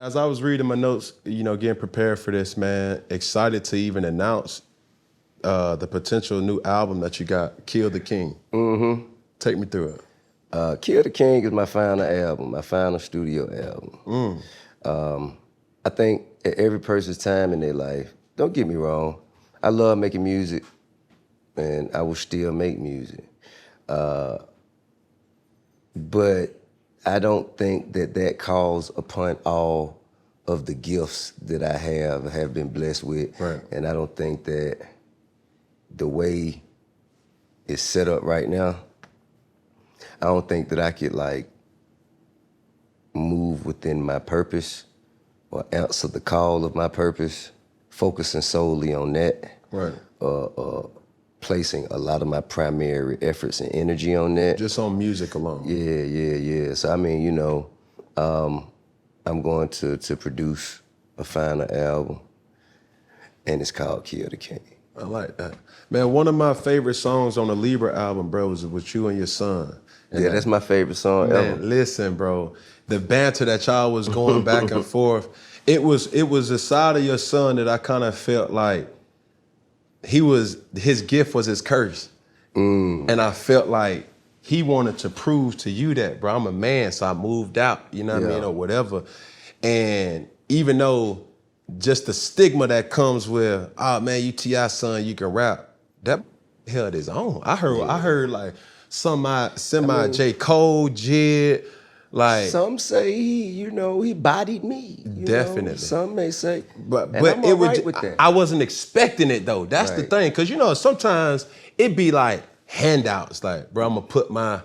As I was reading my notes, getting prepared for this, man, excited to even announce the potential new album that you got, Kill the King. Mm-hmm. Take me through it. Kill the King is my final album, my final studio album. I think at every person's time in their life, don't get me wrong, I love making music and I will still make music. But I don't think that calls upon all of the gifts that I have been blessed with. Right. And I don't think that the way it's set up right now, I don't think that I could move within my purpose or answer the call of my purpose, focusing solely on that. Right. Placing a lot of my primary efforts and energy on that. Just on music alone. Yeah. So I mean, I'm going to produce a final album, and it's called Kill the King. I like that. Man, one of my favorite songs on the Libra album, bro, was with you and your son. And Yeah, that's my favorite song man, ever. listen, bro, the banter that y'all was going back and forth, it was a side of your son that I kind of felt like his gift was his curse. And I felt like he wanted to prove to you that, bro, I'm a man, so I moved out, you know what I mean, or whatever. And even though just the stigma that comes with, oh man, you T.I. son, you can rap, that held his own. I heard like semi J. Cole, Jid, like. Some say he bodied me. Definitely. Some may say, But I'm it all was right with that. I wasn't expecting it though. That's the Right. thing. Cause sometimes it be like handouts, like, bro, I'm gonna put my,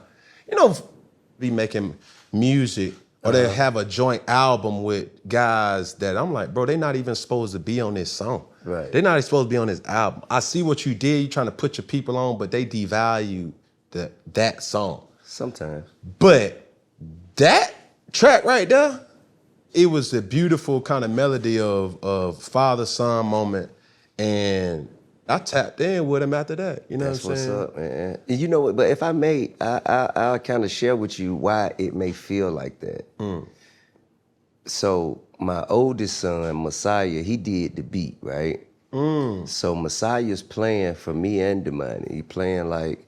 be making music or they have a joint album with guys that I'm like, bro, they not even supposed to be on this song. Right. They're not even supposed to be on this album. I see what you did, you trying to put your people on, but they devalue that song. Sometimes. But that track right there, it was a beautiful kind of melody of father-son moment, and I tapped in with him after that. You know That's what I'm what's saying? up, man. And you know what? But if I may, I'll kind of share with you why it may feel like that. So my oldest son, Messiah, he did the beat, right? So Messiah's playing for me and Damani. He playing like,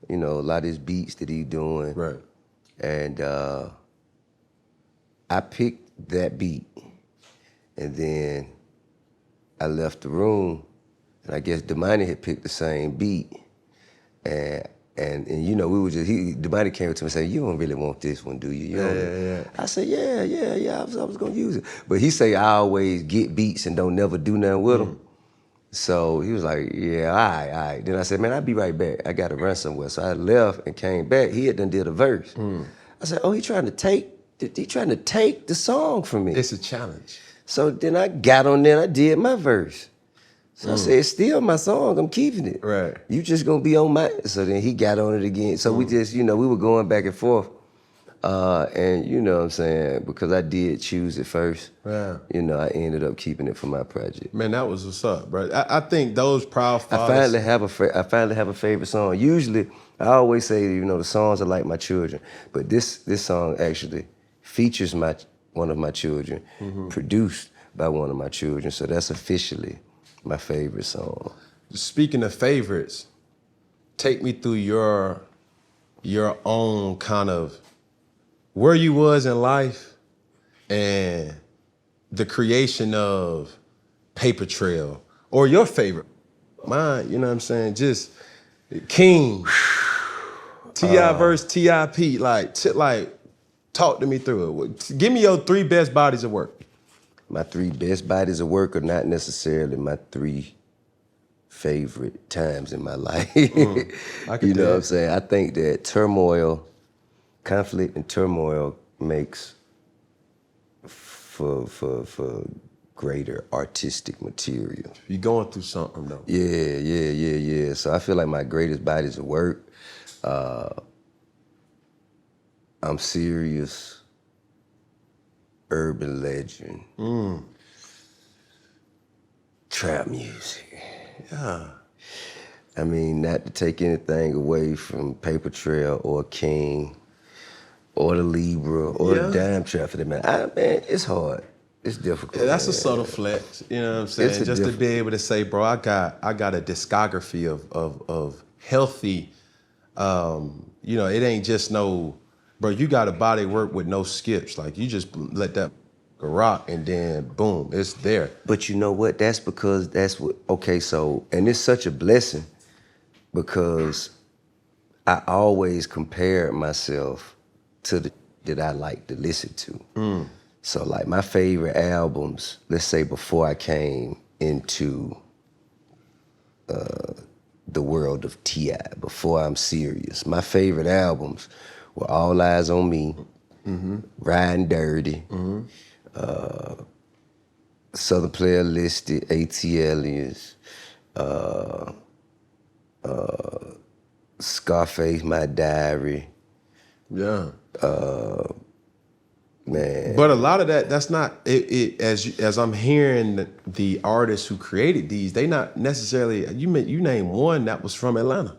a lot of his beats that he doing. Right. And I picked that beat, and then I left the room, and I guess Damani had picked the same beat, and we were just Damani came to me and said, "You don't really want this one, do you?" Yeah. I said, "Yeah. I was gonna use it," but he say I always get beats and don't never do nothing with them. So he was like, "Yeah, all right." Then I said, "Man, I'll be right back. I gotta run somewhere." So I left and came back. He had done did a verse. I said, "Oh, he trying to take the song from me." It's a challenge. So then I got on there and I did my verse. So I said, "It's still my song. I'm keeping it. Right. You just gonna be on my." So then he got on it again. So we just, we were going back and forth. And you know what I'm saying, because I did choose it first. Yeah. I ended up keeping it for my project. Man, that was what's up, bro. I think those proud I fathers. finally have a favorite song. Usually, I always say, the songs are like my children, but this song actually features one of my children, produced by one of my children. So that's officially my favorite song. Speaking of favorites, take me through your own kind of where you was in life and the creation of Paper Trail, or your favorite. Mine, you know what I'm saying? Just King, T.I. versus T.I.P. Like talk to me through it. Give me your 3 best bodies of work. My 3 best bodies of work are not necessarily my 3 favorite times in my life. You know what I'm saying? I think that conflict and turmoil makes for greater artistic material. You're going through something though. Yeah. So I feel like my greatest bodies of work, I'm serious, urban legend, trap music. Yeah. I mean, not to take anything away from Paper Trail or King or the Libra or the Dime Trap for that man. Man, it's hard. It's difficult. That's a man. subtle flex, you know what I'm It's saying? a Just to be able to say, bro, I got a discography of healthy, you know, it ain't just no, bro, you got a body work with no skips. Like you just let that rock and then boom, it's there. But you know what? That's because that's what, okay, so, and it's such a blessing because I always compared myself to the that I like to listen to. So like my favorite albums, let's say before I came into the world of T.I., before I'm serious, my favorite albums were All Eyes on Me, Riding Dirty, Southern Player Listed, ATLians, Scarface, My Diary, Yeah. man. But a lot of that's not as I'm hearing the artists who created these, they not necessarily you name one that was from Atlanta.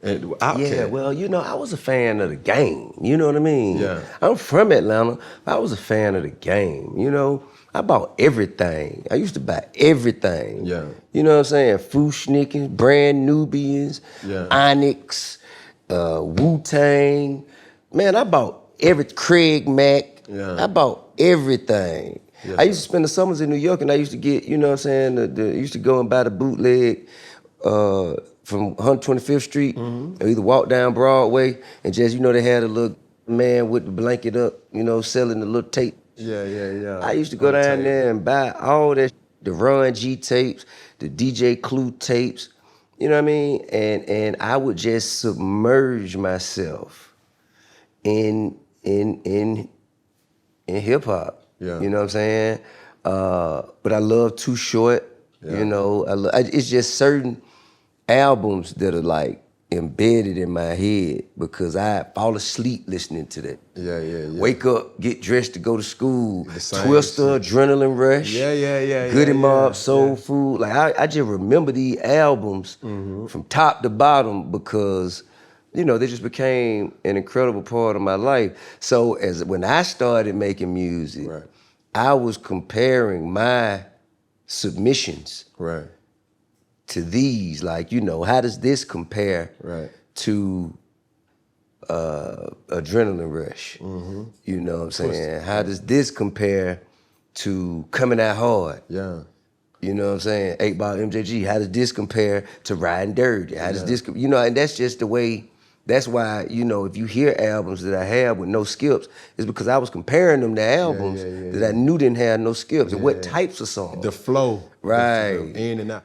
And Outkast. Yeah, well, you know, I was a fan of the game. You know what I mean? Yeah. I'm from Atlanta, but I was a fan of the game. You know, I bought everything. I used to buy everything. Yeah. You know what I'm saying? Fushnikins, Brand Nubians, Yeah. Onyx, Wu-Tang. Man, I bought Craig Mack. Yeah. I bought everything. Yes, I used to sir. spend the summers in New York, and I used to get, you know what I'm saying, I used to go and buy the bootleg from 125th Street, or either walk down Broadway, and just, you know, they had a little man with the blanket up, you know, selling the little tape. Yeah. I used to go down there and buy all that, the Ron G tapes, the DJ Clue tapes, you know what I mean? And I would just submerge myself in hip hop. Yeah. You know what I'm saying? But I love Too Short. Yeah. You know, it's just certain albums that are like embedded in my head because I fall asleep listening to that. Yeah. Wake up, get dressed to go to school. The same Twister, Adrenaline Rush. Yeah. Goody yeah, Mob, yeah. Soul Food. Like I just remember these albums from top to bottom because, you know, they just became an incredible part of my life. So when I started making music, Right. I was comparing my submissions Right. to these. Like, you know, how does this compare Right. to Adrenaline Rush? You know what I'm saying? How does this compare to Coming Out Hard? Yeah. You know what I'm saying? 8 Ball MJG. How does this compare to Riding Dirty? How does this, you know, and that's just the way, that's why, you know, if you hear albums that I have with no skips, it's because I was comparing them to albums that I knew didn't have no skips and what types of songs. The flow. Right. In and out.